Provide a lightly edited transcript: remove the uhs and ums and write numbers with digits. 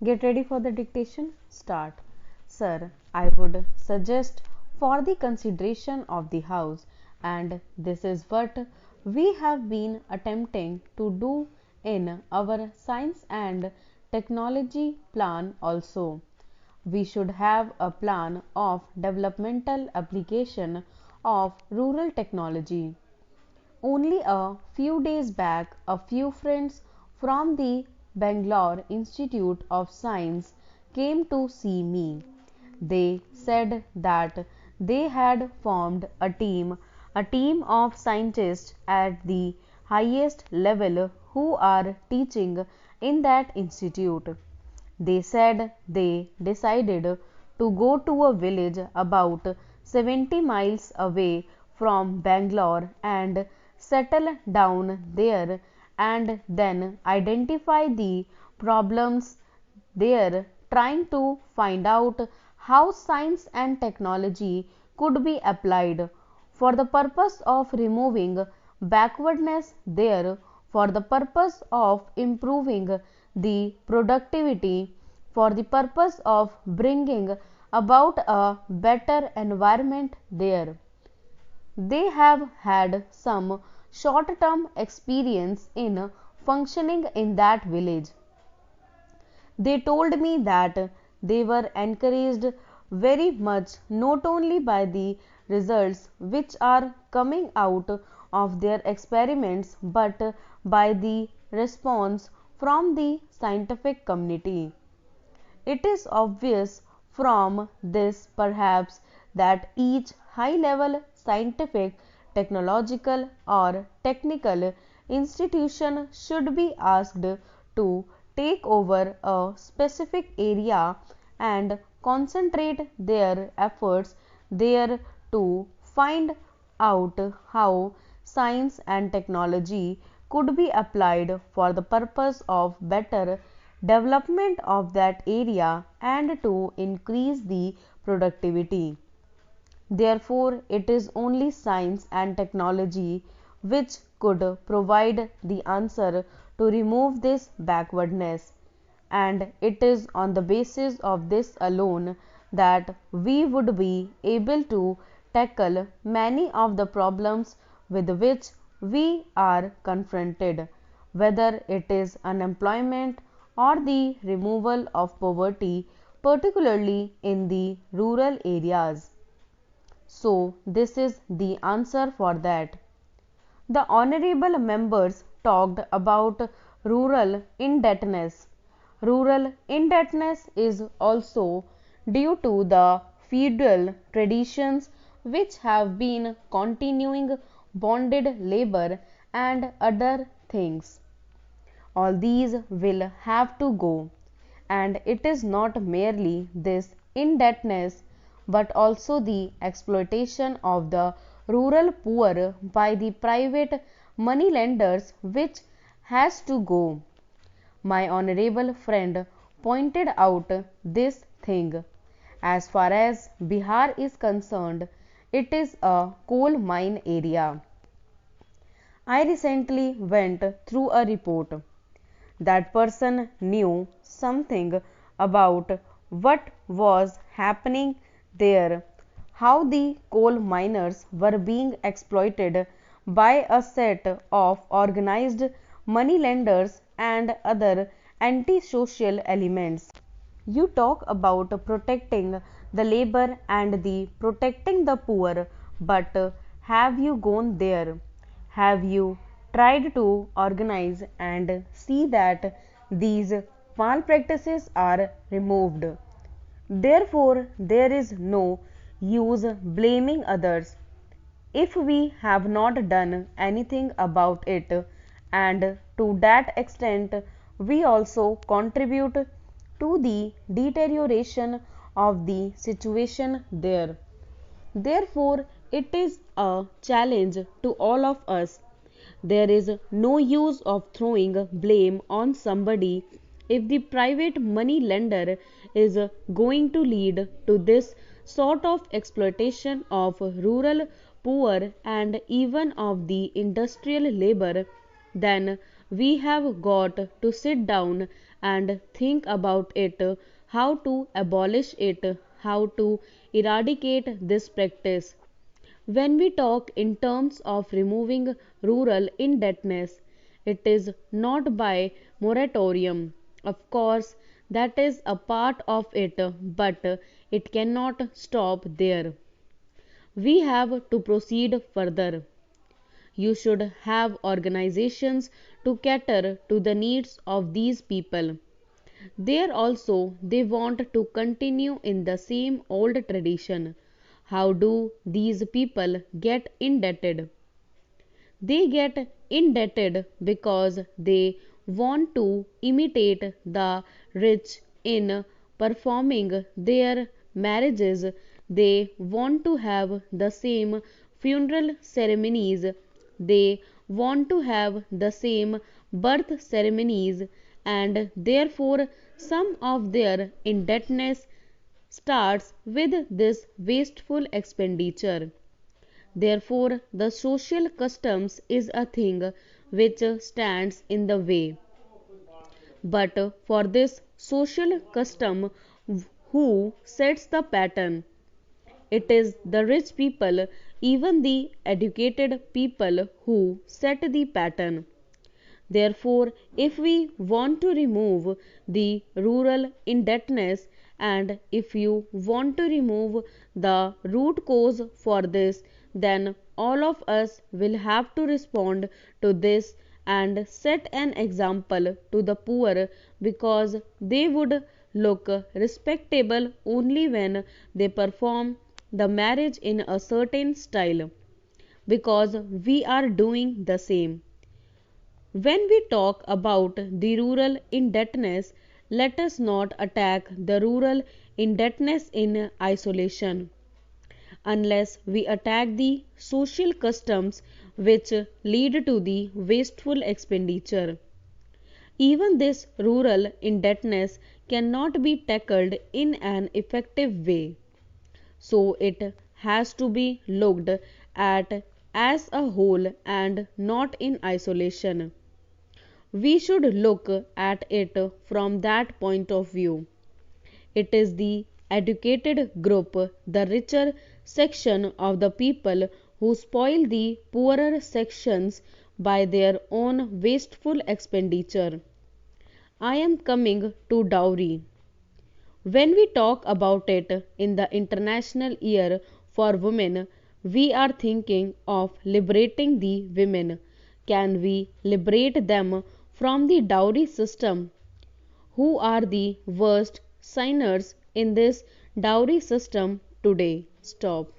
Get ready for the dictation. Start. Sir, I would suggest for the consideration of the House, and this is what we have been attempting to do in our science and technology plan also. We should have a plan of developmental application of rural technology. Only a few days back, a few friends from the Bangalore Institute of Science came to see me. They said that they had formed a team of scientists at the highest level who are teaching in that institute. They said they decided to go to a village about 70 miles away from Bangalore and settle down there and then identify the problems there, trying to find out how science and technology could be applied for the purpose of removing backwardness there, for the purpose of improving the productivity, for the purpose of bringing about a better environment there. They have had some short term experience in functioning in that village. They told me that they were encouraged very much not only by the results which are coming out of their experiments but by the response from the scientific community. It is obvious from this perhaps that each high level scientific, technological, or technical institution should be asked to take over a specific area and concentrate their efforts there to find out how science and technology could be applied for the purpose of better development of that area and to increase the productivity. Therefore, it is only science and technology which could provide the answer to remove this backwardness, and it is on the basis of this alone that we would be able to tackle many of the problems with which we are confronted, whether it is unemployment or the removal of poverty, particularly in the rural areas. So, this is the answer for that. The honorable members talked about rural indebtedness. Rural indebtedness is also due to the feudal traditions which have been continuing bonded labor and other things. All these will have to go, and it is not merely this indebtedness but also the exploitation of the rural poor by the private money lenders which has to go. My honorable friend pointed out this thing. As far as Bihar is concerned, it is a coal mine area. I recently went through a report. That person knew something about what was happening there, how the coal miners were being exploited by a set of organized moneylenders and other antisocial elements. You talk about protecting the labor and the protecting the poor, but have you gone there? Have you tried to organize and see that these malpractices are removed? Therefore, there is no use blaming others if we have not done anything about it, and to that extent we also contribute to the deterioration of the situation there. Therefore, it is a challenge to all of us. There is no use of throwing blame on somebody if the private money lender is going to lead to this sort of exploitation of rural poor and even of the industrial labor, then we have got to sit down and think about it, how to abolish it, how to eradicate this practice. When we talk in terms of removing rural indebtedness, it is not by moratorium. Of course, that is a part of it, but it cannot stop there. We have to proceed further. You should have organizations to cater to the needs of these people. There also, they want to continue in the same old tradition. How do these people get indebted? They get indebted because they want to imitate the rich in performing their marriages. They want to have the same funeral ceremonies. They want to have the same birth ceremonies, and therefore some of their indebtedness starts with this wasteful expenditure. Therefore, the social customs is a thing which stands in the way. But for this social custom, who sets the pattern? It is the rich people, even the educated people, who set the pattern. Therefore, if we want to remove the rural indebtedness, and if you want to remove the root cause for this, then all of us will have to respond to this and set an example to the poor, because they would look respectable only when they perform the marriage in a certain style, because we are doing the same. When we talk about the rural indebtedness, let us not attack the rural indebtedness in isolation. Unless we attack the social customs which lead to the wasteful expenditure, even this rural indebtedness cannot be tackled in an effective way. So it has to be looked at as a whole and not in isolation. We should look at it from that point of view. It is the educated group, the richer section of the people, who spoil the poorer sections by their own wasteful expenditure. I am coming to dowry. When we talk about it in the International Year for Women, we are thinking of liberating the women. Can we liberate them from the dowry system? Who are the worst sinners in this dowry system today? Stop.